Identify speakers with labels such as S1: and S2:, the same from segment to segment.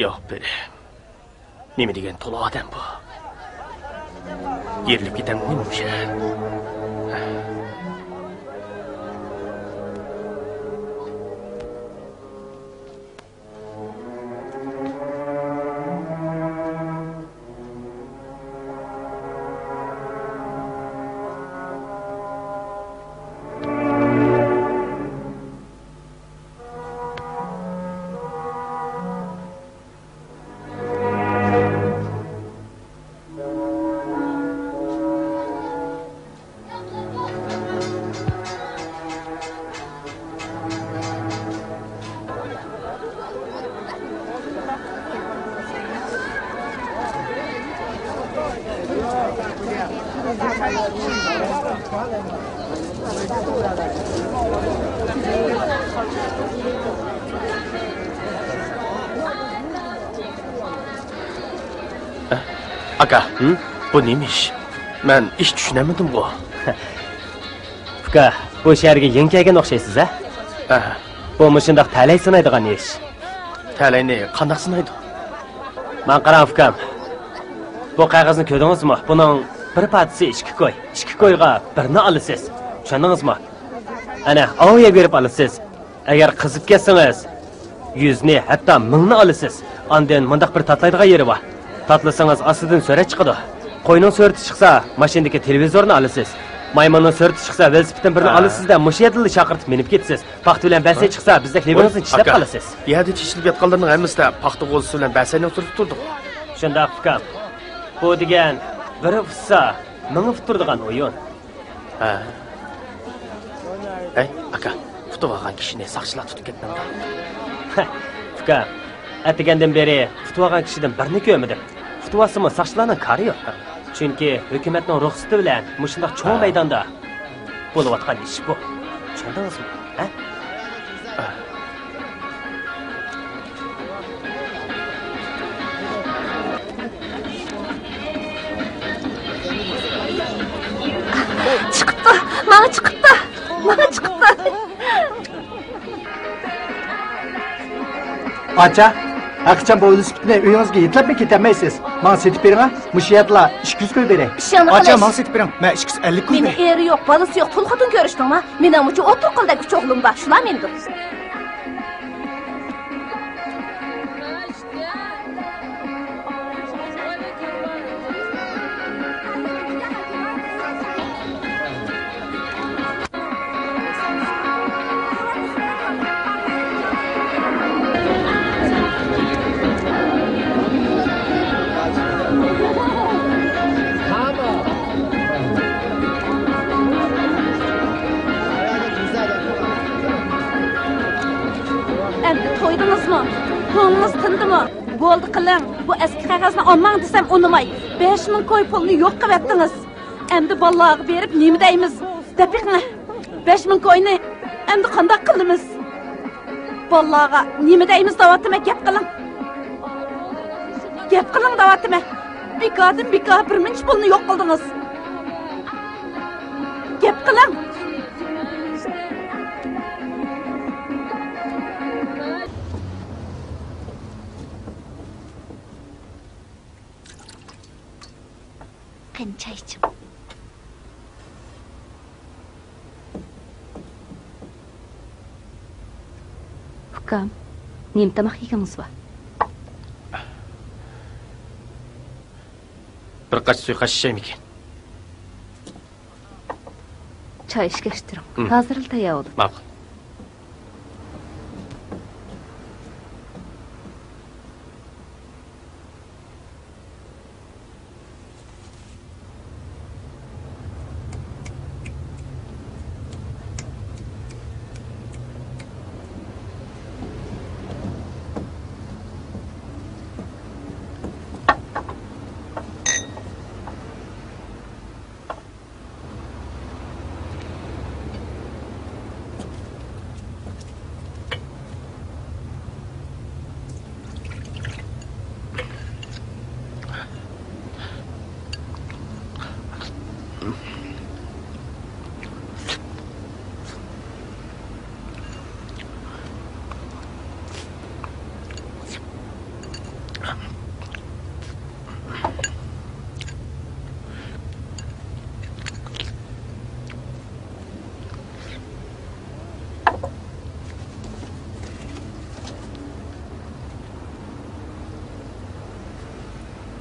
S1: Yo'q, biri. Nima degan to'la odam bu? Yerilib ketamni nima o'sha?
S2: Aka, bu neymiş? Ben iş düşünemedim bu.
S1: Fuka, bu şehirge yeni kelgen o'xshaysiz, ha? Bu mushundaq talay sinaydigan ish.
S2: Talayni qanday sinaydi?
S1: Men qarang, Fukam. Bu qog'ozni ko'rdingizmi? Buning bir partisi 2 koy. 2 koyga birini olasiz. Tushundingizmi? Ana, ovoya berib olasiz. Agar qizib ketsangiz, 100 ni, hatto 1000 ni olasiz. Ondan mundaq bir tatlaydigan yeri bor. Tatlasangiz astidan so'ra chiqadi. Qo'yning so'rti chiqsa, mashinadagi televizorni olasiz. Maymunning so'rti chiqsa, velosipeddan birini olasizda, mush yerdilni chaqirtib minib ketasiz. Paxta bilan basay chiqsa, bizda xlebiningizni tishlab qolasiz.
S2: Yerda tishlab yotganlarning hammasida paxta qo'lsi bilan basayni o'tirib turdik.
S1: Shunda Fukam. Bu degan biri futsa, ming'i futurdigan o'yin.
S2: Ey, aka, futib olgan kishini saqchilar tutib ketmadi.
S1: Fukam, atgandan beri futib olgan kishidan birini ko'rmadim. Futib olsimi saqchilarning qari yo'q. Chunki hukumatning ruxsati bilan mushundaq cho'ng maydonda bo'layotgan ish bu. Tushundingizmi? Ha?
S3: Chiqibdi, mana chiqibdi. Mana chiqibdi.
S4: Acha, Akçam bu velosipedni uyingizga yetlabmi ketamaysiz? Men setib bering, mush yerda 200 ko'y beray. Acha, men setib bering. Men 250 ko'y beray.
S3: Meni eri yo'q, balasi yo'q, tul xotin ko'rishdingmi? Mening uchun o'tirqilda uch o'g'lim bor, shular mendir. Ko'nglingiz tindimi? Bo'ldi qiling. Bu eski qog'ozni olmang desam unamay. 5000 ko'y pulni yo'q qilib etdingiz. Endi bolalarga berib nima deymiz? Dapiqni 5000 ko'yni endi qanday qilamiz? Bolalarga nima deymiz davatime gap qiling. Gap qiling davatime. Bikodim bika 1000 pulni yo'q qildingiz. Gap qiling. çay içim. Ukam, neyim tamak yiyiniz var?
S2: Bir suyu kaçışayım iken.
S3: Çay işkeştirin. Hazırıl taya olur.
S2: Mabıl.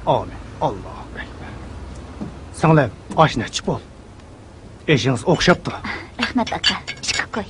S4: Amin. Allahu Ekber. Sağlar, aşina çık ol. Eşiniz okşaptı.
S3: Rahmet aka, çıkıp koy.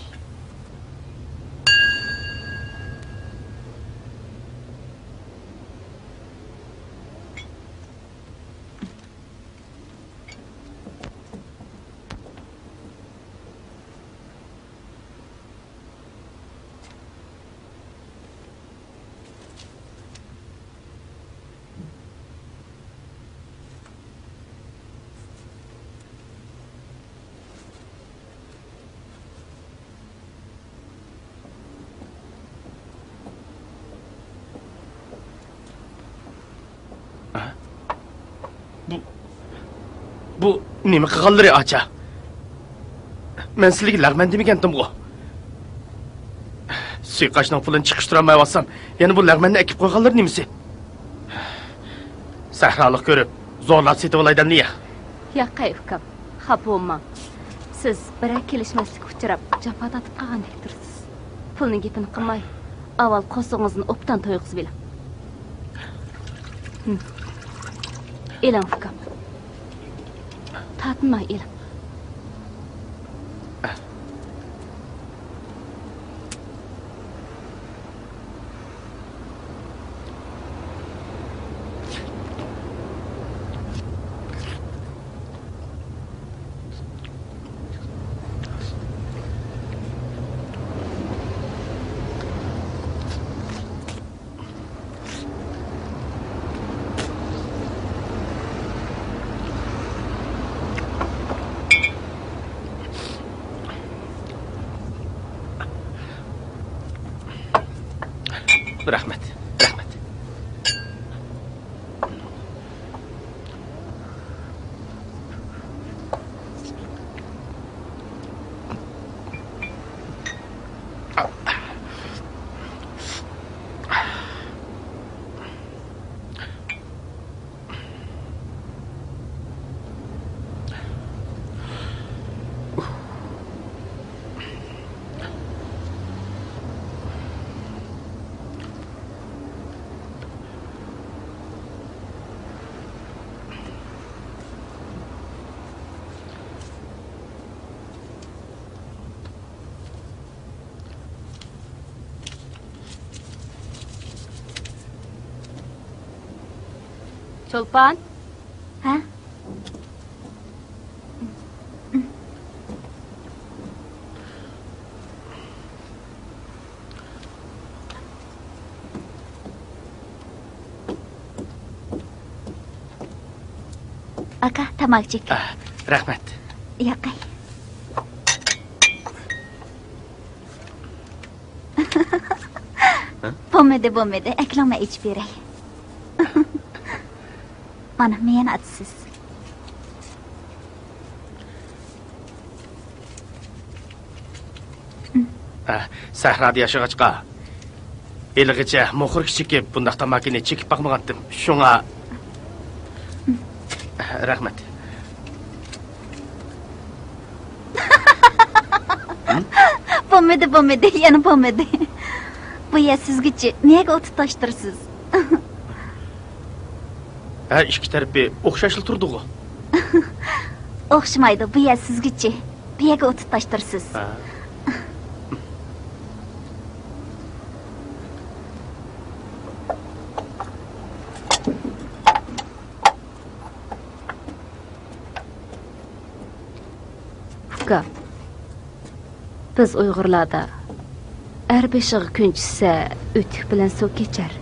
S2: Bu nima qilganlari acha? Men sizlarga lag'man demagandim bu. Suiqashning pulini chiqishtirolmay olsam, yana bu lag'manni ekib qo'yganlar nimasi? Sahroliq ko'rib, zo'rlab setib olaydan niya?
S3: Yo'qay ukam, xafa bo'lmang. Siz birak kelishmaslikka uchrab, jafo tatib qolgandek tursiz. Pulni gapini qilmay, avval qo'sog'ingizni obdan to'yg'izib eling. Elang ukam. Tatmay eling.
S2: Rahmet, rahmet.
S3: Çolpan? Ha? Aka, tamak çek.
S2: Rahmet.
S3: Yo'qay. Bo'lmadi, aklama ichib beray. Mana men atsiz.
S2: Sahrada yashag'achqa eligacha mo'xir kichikib bundaq tamakini chekib boqmagandim. Shunga rahmat.
S5: Bo'lmadi, yana bo'lmadi. Bu yer sizgacha nega o'tib tashtirsiz?
S2: Ha, ikki tarafi o'xshashli turdi-ku.
S5: O'xshamaydi, bu yer sizgacha. Bu yerga o'tib tashtirsiz. Biz Uyg'urlarda er beshig'i kun tushsa, o'tik bilan suv kechar.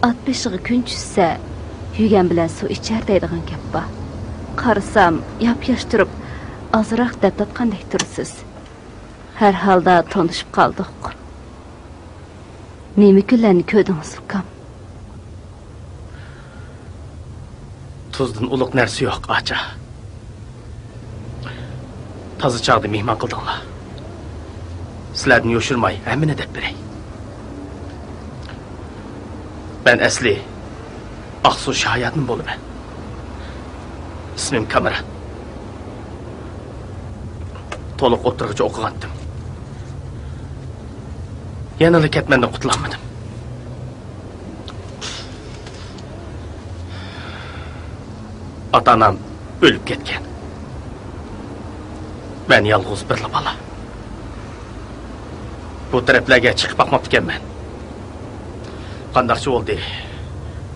S5: At beshig'i kun tushsa, yugan bilan suv ichar deydigan gap bor. Qarasam, yap-yosh turib, ozroq dab-dabqandek tursiz. Har holda tanishib qoldik. Nima kunlarni ko'rdingiz, ukam?
S2: Tuzdan ulug' narsa yo'q, acha. Toza chaqda mehmon qildinglar. Sizlardan yo'shirmay, hammani deb beray. Ben asli Aqsu Shoyatning bo'laman. İsmim Kamran. To'liq o'tirg'icha o'qigandim. Yana ketmandan qutulolmadim. Ota-onam o'lib ketgan. Ben yalnız bir bala. Bu taraflarga chiqib boqmabdikanman. Qandaqchi bo'ldi?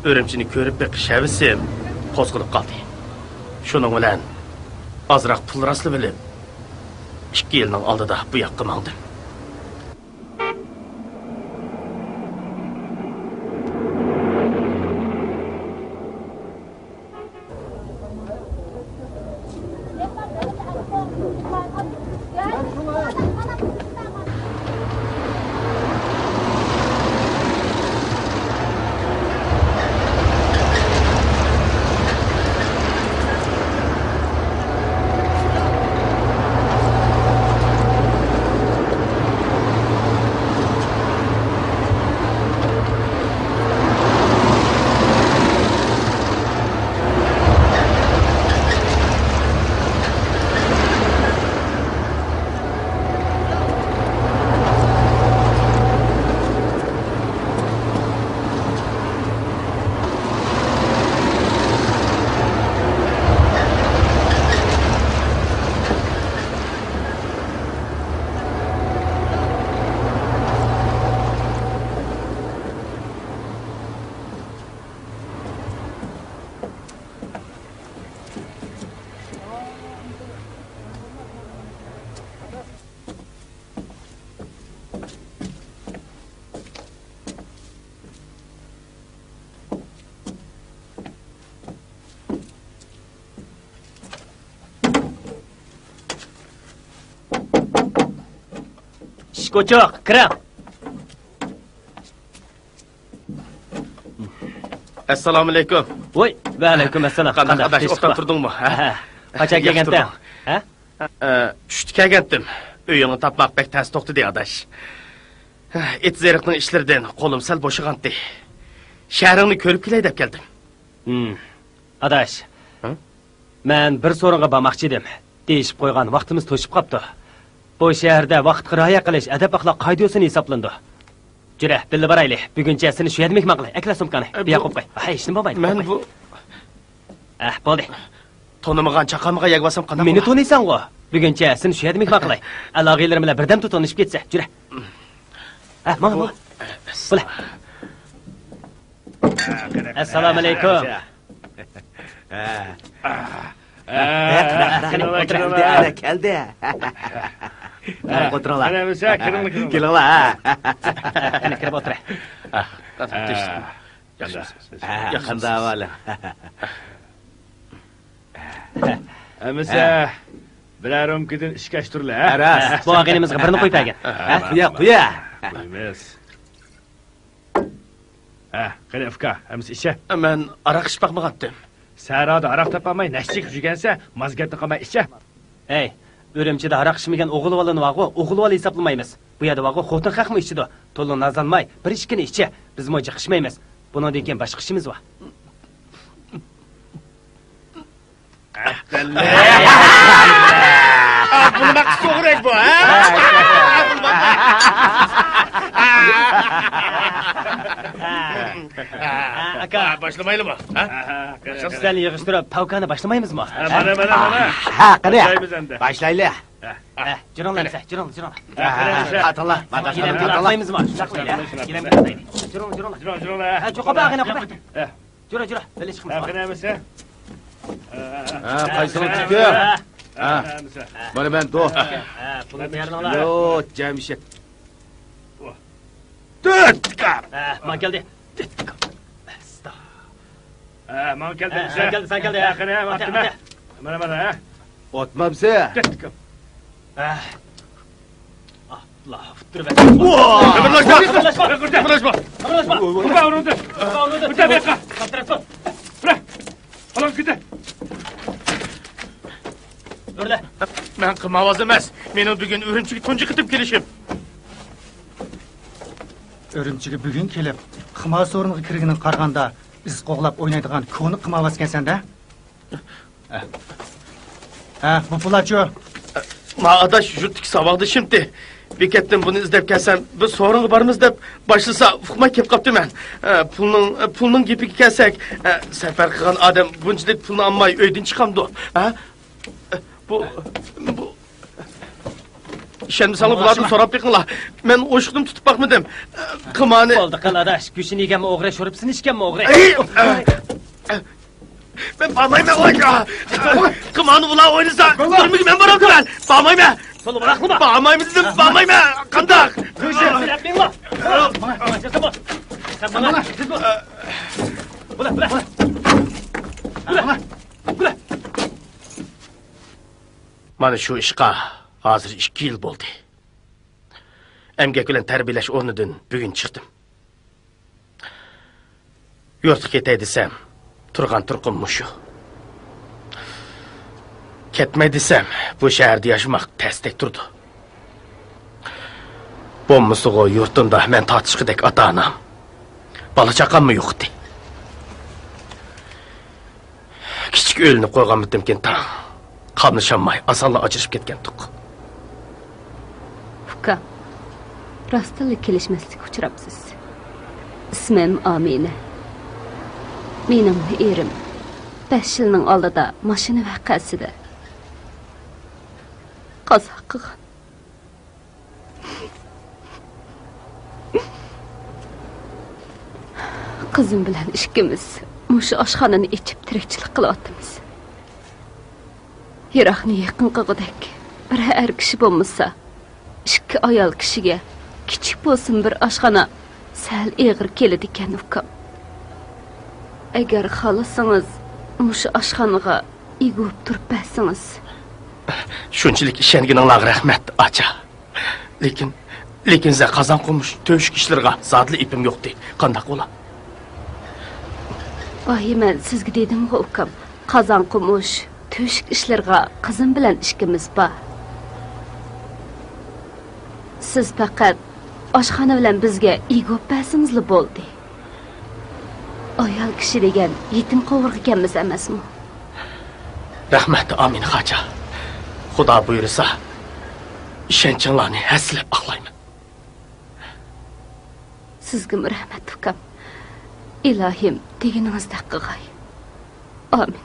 S2: O'rimchini ko'rib beqish havisim qo'zg'alib qoldi. Shuning bilan ozroq pul rasli bilib 2 yilning oldida bu yoqqa mangdim.
S1: Ko'choq, kiring.
S2: Assalomu alaykum.
S1: Voy, va alaykum assalom.
S2: Qanday adash o'qdan turdingmi?
S1: Qachon kelganding? Ha?
S2: Tushdi kelgandim. Uyingni topmoq bek tas to'xtadi adash. Et zeriqning ishlaridan qo'lim sal bo'shag'andi. Shahringni ko'rib kelay deb keldim.
S1: Adash. Men bir so'ringa bormoqchi edim. Deyishib qo'ygan vaqtimiz to'shib qopti. Bu shaharda vaqtga rioya qilish adab axloq qoidasini hisoblandi. Jura, bilib boraylik. Buguncha seni shu yerda mehmon qilay. Akla sumkani. Bu yoqqa qo'y. Ha, ishni bo'lmaydi.
S2: Men bu
S1: bo'ldi.
S2: Tonimagan chaqamga yag'vasam qanday?
S1: Meni taniysan-ku. Buguncha seni shu yerda mehmon qilay. Aloqalarim bilan birdam tutanishib ketsa, jura. Mana bu. Bo'la. Assalomu alaykum.
S6: Keldi. O'tiringlar.
S1: Kelinglar. Qani kirib o'tir.
S6: Qanday avvalo.
S7: Amisa bilar o'mkidan ishkash turlar.
S1: Ras, bu og'inimizga birini qo'yib bergan.
S6: Qo'ya.
S7: Qo'ymas. Qani Afka, amisa isha.
S2: Men aroq ichib boqmagandim.
S7: Sarada aroq topamay nashlik jugansa, mazgatni qilmay isha.
S1: Ey, Ürümçide aroq ichmagan o'g'il valini vaqo, o'g'il val hisoblamaymiz. Bu yerda vaqo xotin haqmi ichidi. To'liq nazalmay, bir ishkini ichi. Biz mo'ja qishmaymiz. Bundan keyin boshqa ishimiz bor.
S7: Bunu bak soğurak bu ha?
S1: Aka,
S2: Başlamayalım mı?
S1: sizlerle yığıştırıp tavkanı başlamayımız mı?
S7: Mana.
S6: Ha, qani.
S7: Başlaymiz endi.
S6: Başlaylı.
S1: Jironglar size, jironglar.
S6: Atala.
S1: Gidelim başlaymayımız mı? Gidelim jironglar.
S7: Jiro.
S1: Çok abi, qo'y. Jiro, böyle chiqmaymiz.
S7: Qanamisa?
S6: Ha, qaysini tuki? Ha. Mana men do.
S1: Pulni tayyorlanglar.
S6: Yo, Jamshid.
S1: Man keldi.
S7: Man keldi.
S1: Sen keldi.
S7: Qani, vaqtimi? Mana.
S6: Otmamsa.
S1: Allah, turib.
S7: Kıpırlaşma. Kurban vuruldu. Öte bir yaka. Bırak. Alın gitti.
S1: Öyle.
S2: Ben qilmavaz emas. Mening bugun Urumchiga tunji qitib kelishim.
S4: Үрімчіге бүгін келіп, қымаз орынғы кіргінің қарғанда біз қоғлап ойнайдыған көні қымавас кенсен-да? Bu pulaço.
S2: Ma adaş yurtdaki savaqdı şimdi. Bekettin bunu izlep kelsem, biz sorunga barımız dep başlasa uqmay kep qapti men. Pulning gepiga kelsek, safar qilgan odam bunchalik pulni olmay uydan chiqamdi. Bu ishonmasangiz bulardan so'rab beqinglar. Men o'shiqdim tutib baqmadim. Qimani
S1: Bo'ldi, qiladash. Kuchini yeganmi o'g'ri, sho'ribsin ishganmi o'g'ri?
S2: Ben bağmayayım olayım. Kımanı ulan oynasa, durmuyor ben varım ben. Bağmayayım.
S1: Solu bırakma bak.
S2: Bağmayayım dedim, bağmayayım. Kandak.
S1: Sen yapmayın lan. Sen bana. Bula.
S2: Mana şu işqa hazır 2 yıl oldu. Emgek bilen terbiyeleş o'rnidan bugün çıktım. Yurtga ketay desem, turgan turqum mushu. Ketmay desem, bu shaharda yashamak tasdek turdi. Bo'lmasa yurtimda men tortishqidek ota-onam, bola chaqammi yo'qdi. Kichik o'lni qo'ygan bitimkin tang. Qamnishanmay, asonla ajrashib ketgandik.
S5: Ukam, rostalik kelishmaslik uchrabsiz. Ismim Amina. Mening erim 5 yilning oldida mashina vaqasida qazo qilgan. Qizim bilan ishkimiz mushu oshxonani ichib tirikchilik qilyapmiz. Yiroqni yaqin qilgudek bir er kishi bo'lmasa, 2 ayol kishiga kichik bo'lsin bir oshxona sal eg'ir keladi ekan ukam. Agar xohlasangiz mushu oshxonaga egib turib bersangiz.
S2: Shunchalik ishonganingizga rahmat, acha. Lekin siz qazon qilmish to'shik ishlarga zotli ipim yo'qdi. Qanday bo'la?
S5: Voy, men sizga dedim-ku ukam, qazon qilmish to'shik ishlarga qizim bilan ishkimiz bor. Siz faqat oshxona bilan bizga egib bersingizli bo'ldi. Ayol kishi degan yetim qovurg ekanmiz emasmi?
S2: Rahmat Amina xoja. Xudo buyursa, ishonchinglarni haslab aqlayman.
S5: Sizga rahmat ukam. Ilohim deganingizdek qilg'ay. Amin.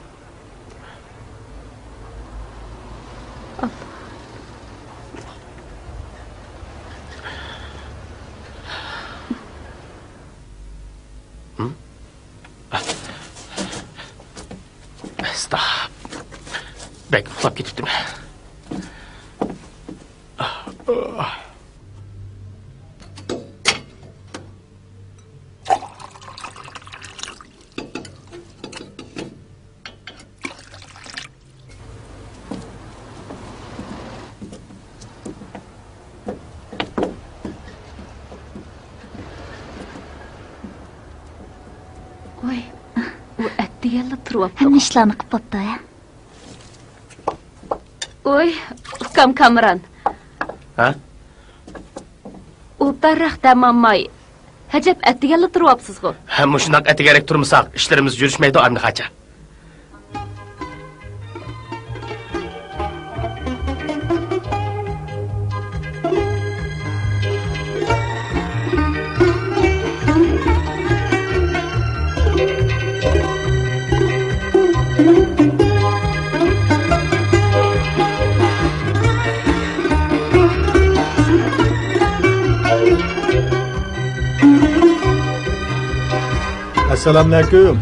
S2: Stop. Bek uxlab ketibdimi?
S5: Voy, u atdigalla turib.
S8: Hamma ishlarni qilib bo'pti, ya.
S5: Oy, ukam Kamran.
S2: Ha?
S5: U barraqda mammay. Hajab atdigalla turibsiz-ku.
S2: Ham shunaq atigarak turmasak, ishlarimiz yurishmaydi, Amina xoja.
S4: Assalomu alaykum.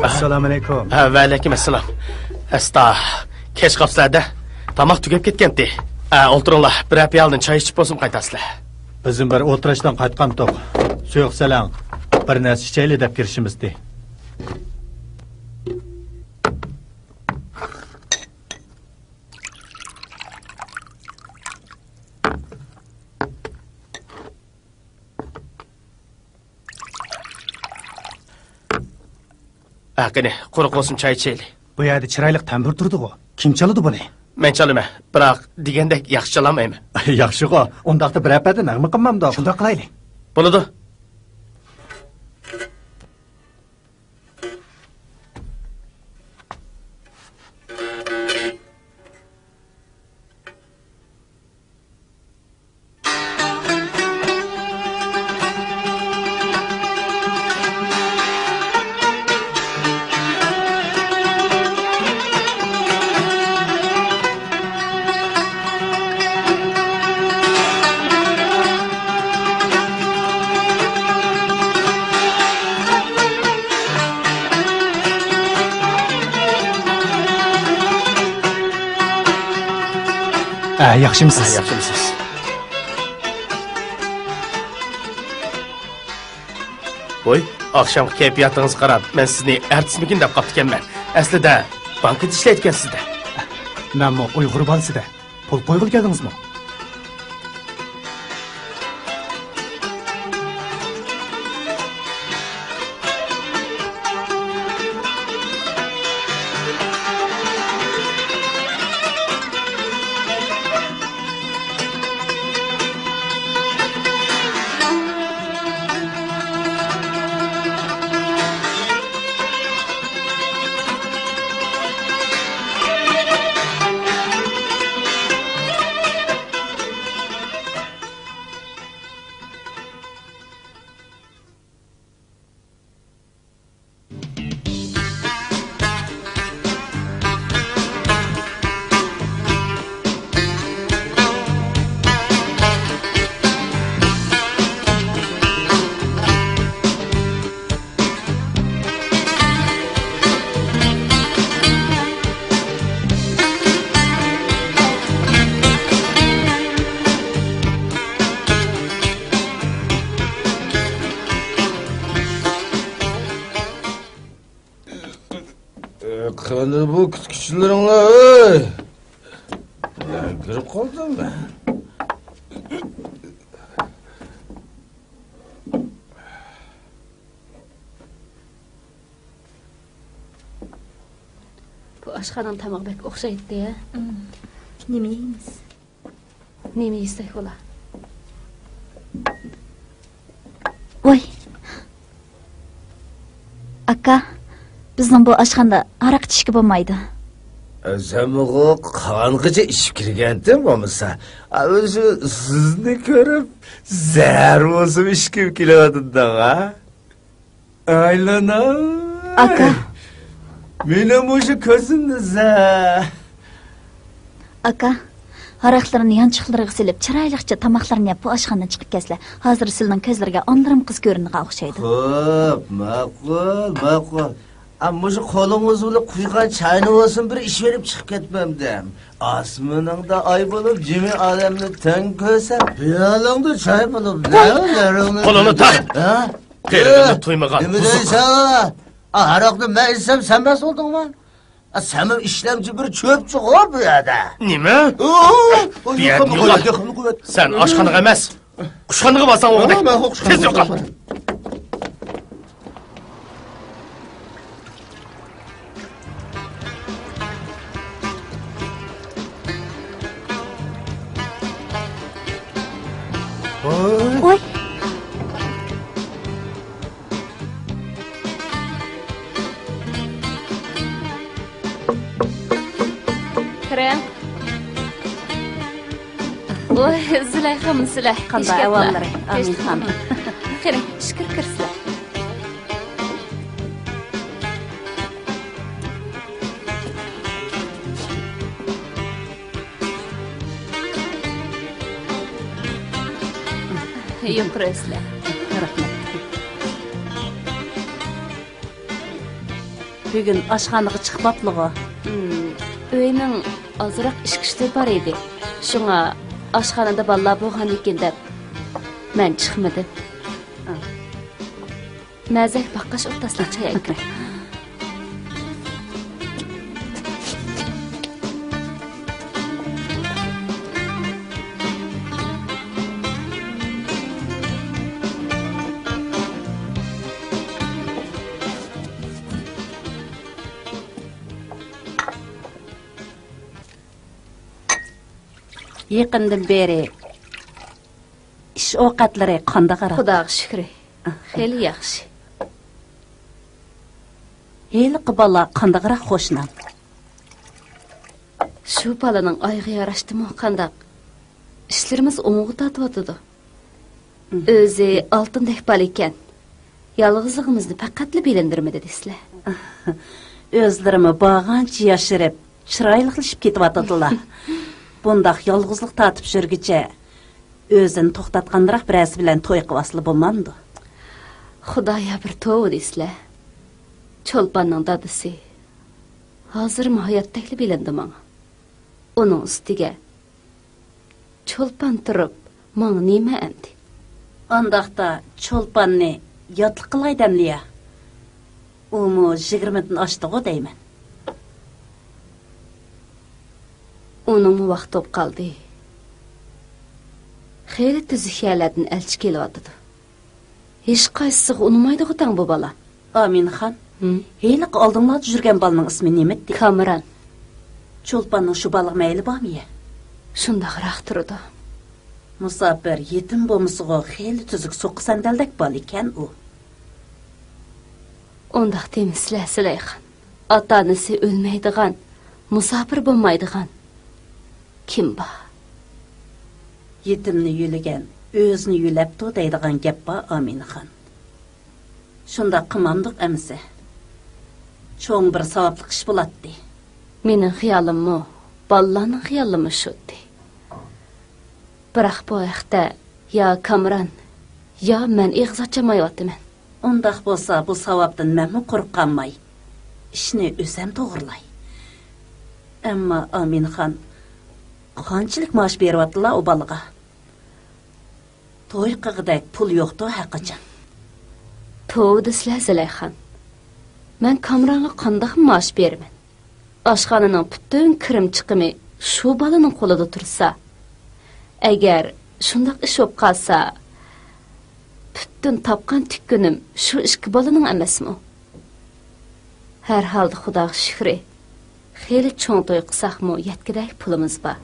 S4: Assalomu alaykum.
S2: Ha, va alaykum assalom. Asta, kech qopsizlar-da. Tomoq tugab ketgan-di. O'ltiringlar, bir piyoldan choy ichib bo'lsin qaytasizlar.
S4: Bizim bir o'tirishdan qaytqandiq. So'yiq salang. Bir narsa ichayli deb kirishimizdi.
S2: Qani, quruq bo'lsin choy ichayli.
S4: Bu yerda chiroyli tambur turdi-ku. Kim chaladi buni?
S2: Men chalaman, biroq degandek yaxshi chalamayman.
S4: Yaxshi-ku. Undaqda bir apada nag'ma qilmamda. Shunday qilaylik.
S2: Bo'ladi.
S4: Yaxshimisiz?
S2: Yaxshimisiz. Voy, akşam keyfiyatingizni qarab, men sizni artistmikin deb qoptikanman. Aslida bankada ishlayotgansizda.
S4: Menmi Uyg'ur bolasida. Pul qo'yg'il keldingizmi?
S6: Qani bu küçükçülerimle ey. Girip kaldım ben.
S5: Bu aşxonaning tamoq bek o'xshaydi-ya.
S3: Nima yeymiz?
S5: Nima yesak bo'la?
S3: Voy. Aka, bizning bu aşxonada aroq ichishga bo'lmaydi.
S6: Sen bu kanqıca içip girgendin olmasa. Özü sizni görüp zehir olsun içkim kilodundan ha. Aylana.
S3: Aka.
S6: Benim şu közümde zeh.
S3: Aka, aroqlarni yanchiqlariga silib, chiroyliqcha tamoqlarni yeb bu aşxonadan chiqib keslar. Hozir sizning ko'zlarga onlarim qiz ko'riniga o'xshaydi.
S6: Xo'p, ma'qul. Ama şu kolumuz ulu kuygan çayını olsun bir iş verip çıkıp ketmemdim. Asmının da ay bulup cimi alemini ten köysem, piyalın da çay bulup ne olur?
S2: Kolunu tak! Kıyırını tuymagan.
S6: Ümit eysen, araklı ben içsem sen nasıl oldun lan? Senin işlemci bir çöpçü o bu ya da.
S2: Nime? Bir yerini yola. Sen aşkanlık emez. Kuşkanlığı basan oğudek. Tez yok kal.
S3: Oy.
S5: Kiring. Oy, Zulayxam, sizlar
S3: Qanday ahvollari? Amin ham.
S5: Kiring, shukr kirsizlar. Yo'qrasizlar.
S3: Rahmat. Bugün aşxanaga chiqmaptliği.
S5: Öyning azroq ishkishlar bor edi. Shunga oshxonada balla bo'lgan ekan deb men chiqmadim. Mazak baqqash o'rtasida chay aytdi.
S3: Yaqindan beri ish ovqatlari qanday qarab?
S5: Xudoga shukr. Xeyli yaxshi.
S3: Heyli bola qandaqroq xo'shnam.
S5: Shu balaning oyga yarashdimi qandaq? Ishlarimiz o'ng'i tatib O'zi oltindek bal ekan. Yolg'izligimizni faqatli bilindirmadi desizlar.
S3: O'zlarimi bag'ancha yashirib, chiroylilashib ketyaptilar. Bundaq yolg'izlik tatib yurgicha o'zini to'xtatganroq birasi bilan to'y qilib bo'lmamdi.
S5: Xudoya bir to'v desizlar. Cho'lponning dadisi hozir hayotdagi bilindi menga. Uning ustiga cho'lpon turib, menga nima endi?
S3: Andaqda cho'lponni yotliq qilay damliya. Umu 20 dan oshdi-ku deyman.
S5: Uning vaqti bo'lib qoldi. Xeyli tuzuklardan elchi kelyapti. Hech qaysisi unmaydi qo'tang bu bola.
S3: Aminxon. Heyliq oldinglarda yurgan balaning ismi nima edi?
S5: Kamran.
S3: Cho'lponning shu balig mayli bormi?
S5: Shundaqroq turdi.
S3: Musafir yetim bo'lmisiga xeyli tuzuk so'qqi sandaldak bol ekan u.
S5: Undaq demisizlar Sulayxon. Ota-onasi o'lmaydigan, musafir bo'lmaydigan kim bor?
S3: Yetimni yulagan, o'zini yulabdi deydigan gap bor Aminxon. Shunda qilmamdiq amsa. Cho'ng bir savobli ish bo'ladi.
S5: Mening xiyolimmi, bolalarning xiyolimi shudi. Biroq bu vaqtda yo Kamran, yo men ig'iz ochamayotman.
S3: Undaq bo'lsa, bu savobdan menmi quruq qolmay, ishni o'zim to'g'rilay. Ammo Aminxon qanchalik maosh beryaptilar u bolaga? To'y qilg'idak pul yo'qdi haqiqatan.
S5: To'v desizlar Sulayxon. Men Kamranga qanday maosh beraman? Oshxonaning butun kirim chiqimi shu bolaning qo'lida tursa, agar shundoq ish bo'lib qolsa, butun topgan tukkunim shu ikki bolaning emasmi? Har holda Xudoga shukr. Xeyli cho'ng to'y qilsaqmi, yetkidak pulimiz bor.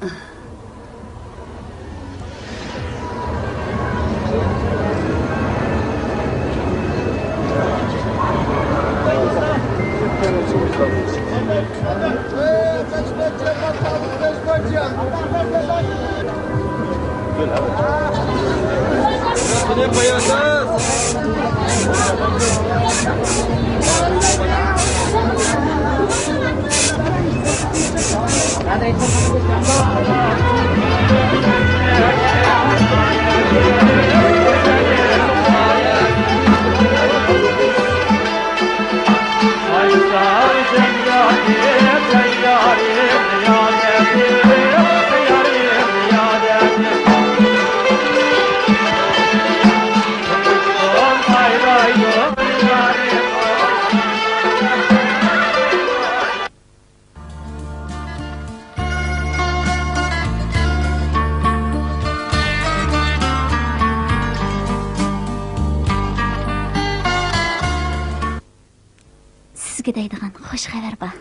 S8: Sizga deydigan xush xabar bor.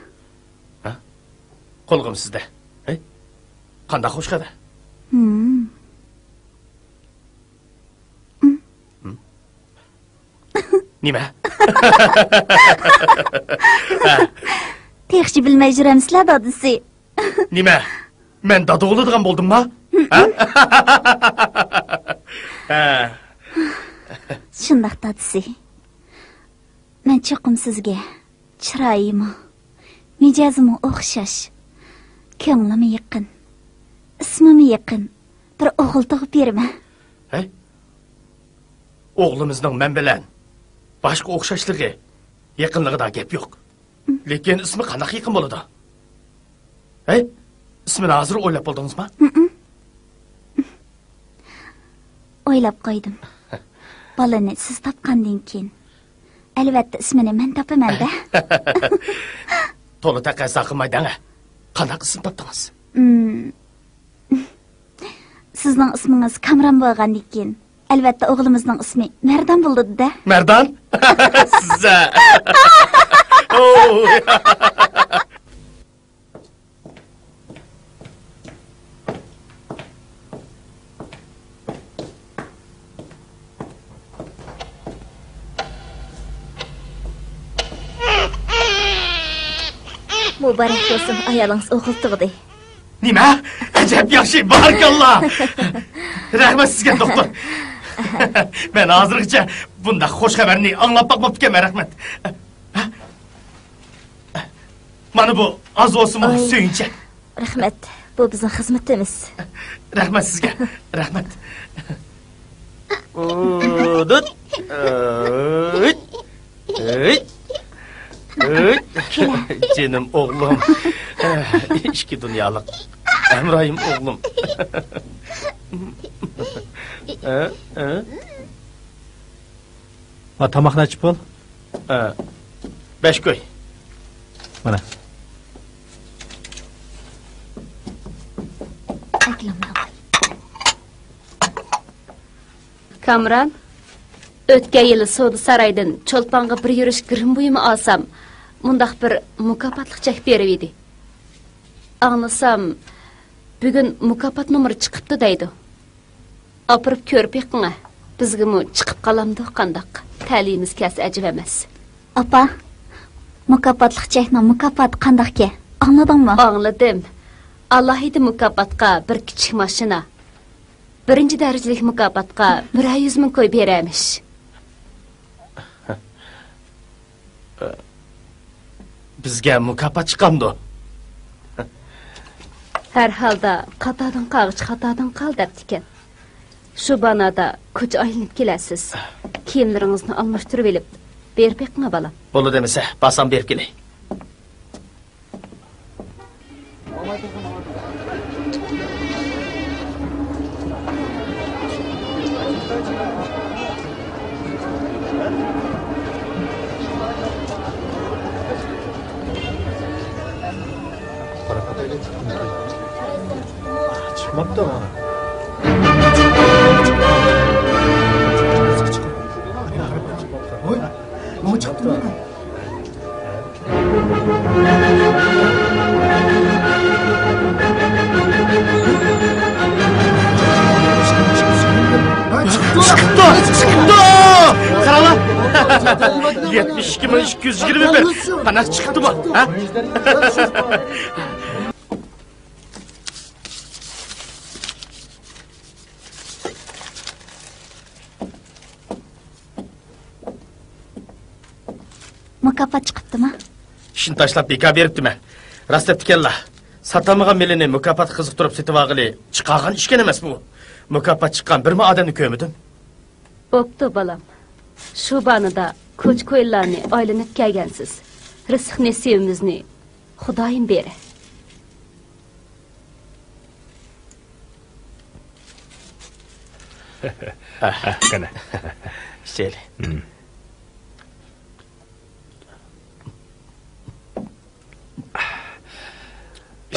S2: Ha? Qo'lg'im sizda. Qanday xush xabar? Nima?
S8: Texchi bilmay juramsizlar dadisi.
S2: Nima? Men dada bo'ladigan bo'ldimmi?
S8: Shundaq dadisi. Men cho'qim sizga chiroyimi, mijozimi o'xshash, ko'nglimi yaqin, ismimi yaqin bir o'g'il tug'ib berma.
S2: O'g'limizning men bilan boshqa o'xshashligi, yaqinligida gap yo'q. Lekin ismi qanaqa yaqin bo'ladi? Hey, ismini hozir o'ylab bo'ldingizmi?
S8: O'ylab qo'ydim. Bolani siz topgandan keyin albatta ismini men topaman-da.
S2: To'la taqasa qilmaydang. Qanaqa ism topdingiz?
S8: Sizning ismingiz Kamron bo'lgandan keyin albatta o'g'limizning ismi Mardan bo'ldi-da.
S2: Mardan? Siz.
S8: Muborak bo'lsin, ayolingiz o'g'il tug'di.
S2: Nima? Ajab yaxshi, barakalloh. Rahmat sizga, doktor. Men hozirgacha bunda xush xabarni anglab boqmabman, rahmat. Mana bu az olsun suyunchi.
S8: Rahmat, bu bizning xizmatimiz.
S2: Rahmat sizga, rahmat. Canım oğlum. İşki dünyalık. Emrahim oğlum.
S4: Tamaqni ochib bo'l.
S2: 5 koy.
S4: Mana.
S5: Kamron, o'tgan yili Savdo saroyidan cho'lponga bir yurish girim buyumi olsam, mundaq bir mukofotlik chek berib edi. Anglasam, bugun mukofot nomeri chiqibdi deydi. Opirib ko'rib yiqinga. Bizga mu chiqib qolamdi qandaq. Ta'limimiz kas ajib emas.
S8: Opa, mukofotlik chekning mukofoti qandaqki? Angladingmi?
S5: Angladim. Allohida mukofotga bir kichik mashina, birinchi darajalik mukofotga 100 ming qo'y beramish.
S2: Bizga mukofot chiqamdi.
S5: Har holda qatodan qal debdikan. Shu banada ko'cha aylanib kelasiz. Kiyimlaringizni almashtirib olib, berib yiqma balam.
S2: Bo'ldi demasa, basam berib kelay.
S4: Çıkmaptı ama. Oy, ama çıktı mı?
S2: Çıktı! Karala! 72.221. Bana çıktı mı? Ha?
S8: Mukofot chiqibdimi?
S2: İşini tashlab beka beribdimi? Rost aytdikanlar. Satamag'an melini mukofot qiziqtirib setib olg'ili chiqargan ishgan emas bu. Mukofot chiqqan birma odamni ko'rmadim.
S5: Bo'pti balam. Shu banada ko'ch-ko'ylarni aylanib kelgansiz. Rizq nasibimizni Xudoyim beri.
S2: Qana. Şöyle.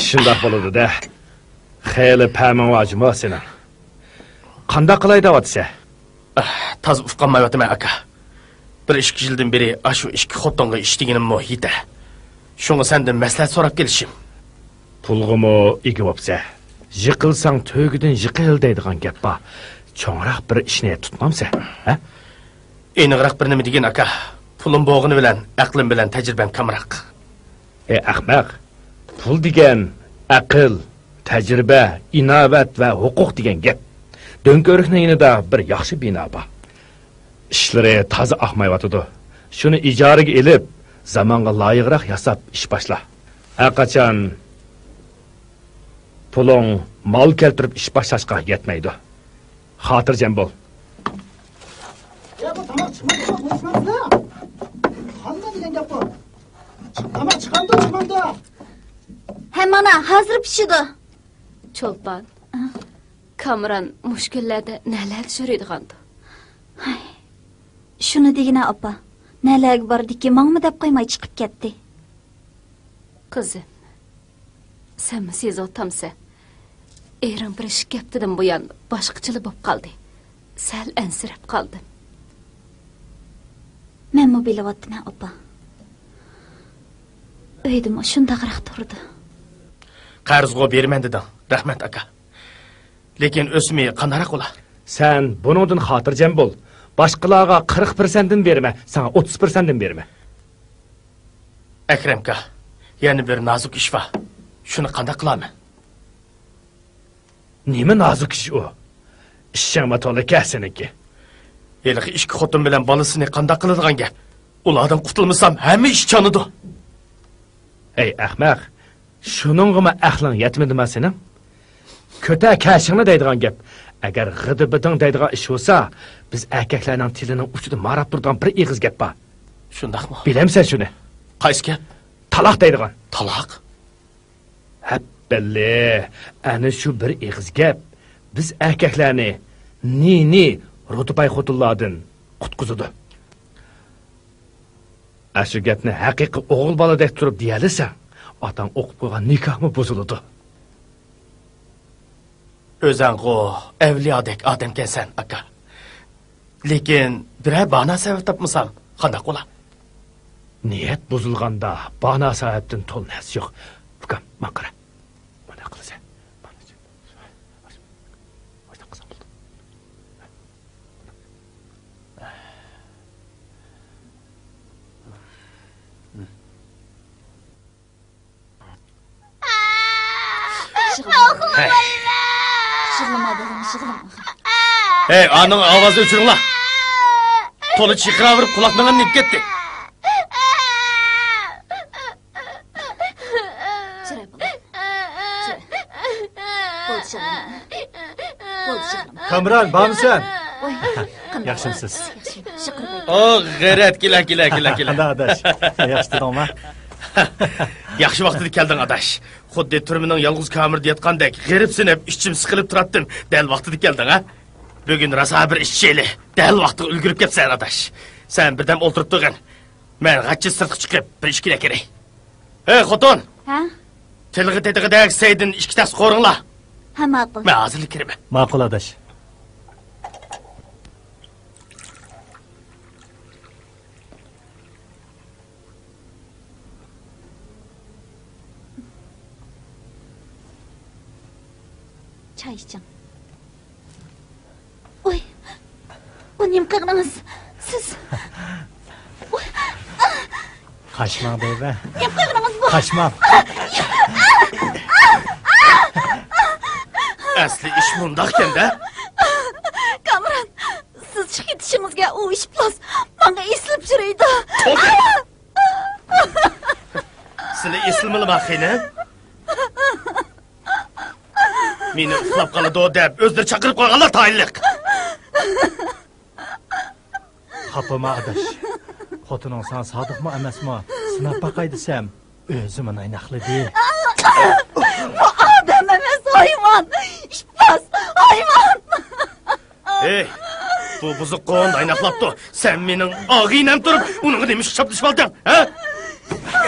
S7: Shundoq bo'ladi-da. Xeyli pamon vajmo seni. Qanday qilay deyapsiz?
S2: Taz ufqanmayapman aka. Bir 2 yildan beri shu ikki xotinga ishtiginim mohida. Shunga sendan maslahat so'rab kelishim.
S7: Pulg'imi ega bo'psa. Yiqilsang to'gidan yiqil deydigan gap bor. Cho'ngroq bir ishni tutmamsa, ha?
S2: Eniqroq bir nima degan aka. Pulim bo'g'ini bilan, aqlim bilan tajribam kamroq.
S7: Ahmaq. Pul degan aql, tajriba, inovat va huquq degan gap. Do'nko'rikning yanida bir yaxshi bino bor. Ishlari toza oqmayotidi. Shuni ijaraga elib, zamonga loyiqroq yasab ish boshla. Qachon puling mol keltirib ish boshlashga yetmaydi. Xotirjam bo'l.
S4: Ya bu tamam çıkmadı. Konuşmamız ne? Qanday degan gap bu? Ama çıkandı.
S8: Hem ana hazır pişidi.
S5: Çolpan. Kamran müşkillerde neler düşürüydigandı?
S8: Şunu degine opa. Neler bardı ki mağmı dep koymay çıkıp ketdi.
S5: Kızım. Sen mi siz otamsa? Eğren bir iş keptidim bu yan başqıçılı bop kaldı. Sel ensirep kaldım.
S8: Men mi bilevatdım ha opa. Öydim o şundaqıraq turdu.
S2: Qarzgo bermen dedin. Rahmet aka. Lekin ösmeyi qandarak ola.
S7: Sen bunundan xotirjam bol. Başqalarga 40%dan berme, sana 30%dan berme.
S2: Akremka, yani bir nazuk iş var. Şunu qanday qilaman?
S7: Nima nazuk ish u? Ishingma to'la kahsiniki.
S2: Yelqi ikki xotin bilan bolasini qanday qiladigan gap? Ulardan qutulmasam hamma ish chonidu.
S7: Ey ahmaq, shuningmi aqling yetmadimi sening? Köta kashingni deydigan gap. Agar g'idi-biding deydigan ish bo'lsa, biz erkaklarning tilining uchida marab turgan bir ig'iz gap bor.
S2: Shundaqmi?
S7: Bilamsan shuni?
S2: Qaysi gap?
S7: Taloq deydigan.
S2: Taloq?
S7: Belli, ana shu bir ig'iz gap biz erkaklarni ni rutubay xotullardan qutqizadi. Shu gapni haqiqiy o'g'il boladek turib deyalisa, otang o'qib qo'ygan nikohmi buziladi.
S2: O'zango avliyodek odamkansan aka. Lekin biror bana sabab topmasam qanday qo'la?
S7: Niyat buzilganda bana sababdan to'lnas yo'q. Bukam, maqara.
S8: Şığlama dedim, şığlama.
S2: Hey, anın avazı uçurunla. Tolu çıkıra vurup kulaklarına nip gitti.
S8: Şuraya bak. Bol şığlama. Bol şığlama.
S4: Kamran, var mısın?
S7: Yaxshimisiz?
S2: Oh, g'ayrat, kela.
S4: Qanday adaş? Yaxshidingmi?
S2: Yaxshi vaqtida kelding adash. Xuddi turmining yolg'iz kamir deyotgandek, g'iribsinib, ichim siqilib turatdim. Dal vaqtida kelding, ha? Bugun rosa bir ishchili. Dal vaqtida ulgurib ketsan adash. Sen birdam o'tirib turgin. Men g'achchi sirtqa chiqib bir ish kerak. Hey, xotin.
S8: Ha?
S2: Tilg'i tetig'idagi Saydin ikki tas qo'ringlar.
S8: Ha, ma'qul.
S2: Men hozirlik kiraman.
S4: Ma'qul adaş.
S8: Çay içeceğim. Oy. O neyim kıgnınız? Siz. Oy.
S4: Kaçma beybe.
S8: Neyim kıgnınız bu?
S4: Kaçma.
S2: Asli ish mundaqkanda.
S8: Kamran, siz çık yetişinizge o iş plus. Bana eslip şuraydı.
S2: Seni eslimili maxini? Meni uxlab qoladi deb o'zlari chaqirib qo'yganlar tayinliq.
S4: Xapama adaş. Xotining san sodiqmi emasmi? Sinab baqay desam, o'zim aynaqlidi.
S8: Bu adam emas hayvan. İş plus hayvan.
S2: Hey, bu buzuq qo'nd aynaqlabdi. Sen mening og'inam turib, uning demiş chapdishib olding, ha?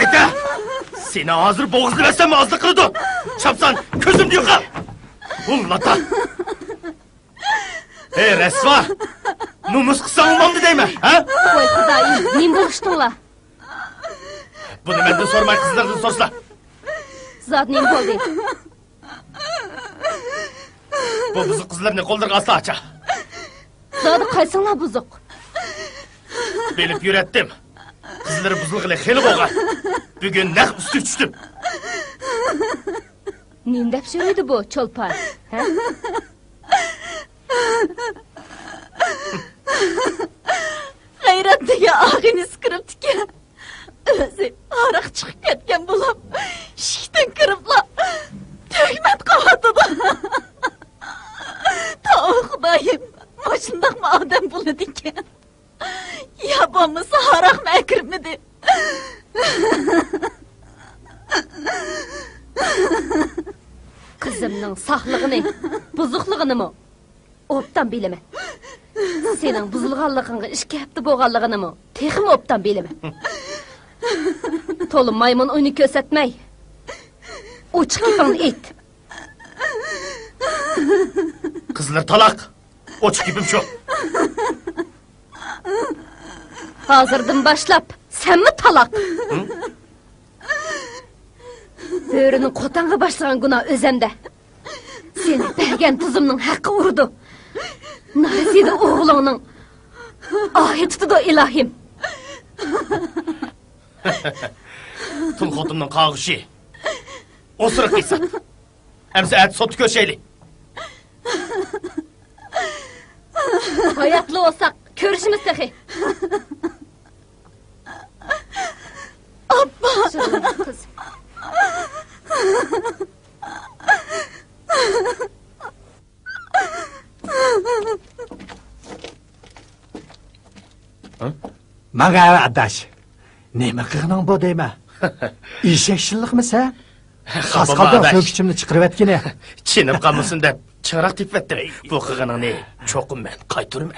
S2: Eka, seni hozir bo'g'izlasam ozliq qiladi. Chapsan, ko'zimni yo'qol. Ullata. Hey, resva. Numus qilsang olmamdi deyman, ha?
S5: Voy xudoyim, nim bo'lishdinglar?
S2: Buni mendan so'ramay qizlardan so'rasla.
S5: Zot nim bo'ldi?
S2: Bu buzuq qizlarni qo'ldirga asla acha.
S5: Zot qaysinglar buzuq?
S2: Bilib yuratdim. Qizlar buzilg'ili xeli bo'lgan. Bugun naq usti tushdim.
S5: Nim deb so'raydi bu cho'lpon? Ha?
S8: G'ayratdagi og'ini siqiribdiki. O'zi ariq chiqib ketgan bo'lib, shikdan kiribla. Tuhmat qavatida. Tavba xudoyim, shundaqmi odam bo'ladi ekan? Ya bo'lmasa ariq makirmidi?
S5: Kızımның saqlığını, buzuqlığını obdan bilemem. Senin buzulğanlığını 2 hafta boğanlığını texim obdan bilemem. Tolun maymun oyunu kösetmey. Uçuk ipini et.
S2: Kızlar talak. Oçuk ipim şu.
S5: Hazırdan başlap, sen mi talak? Böğrünün kotanğa başlayan günah özemde. Seni bəgən tuzumның haqqı urdu. Narisiydi oğlunun. Ahi tutudu ilahim.
S2: Tıl xotumның qağışı. Osırıq qıysan. Əmsə ət sotu köşeyli.
S5: Hayatlı olsak görüşümüz tehi.
S3: Abba.
S5: Şuralar kız.
S4: Mağa adaş. Nima qilganing bu deyma? Eshakshillikmi sen? Xas qolgan so'kichimni chiqarib etgini.
S2: Chinib qolmasin deb chig'roq tepvetdim. Bu qilganingni cho'qim men qaytarma.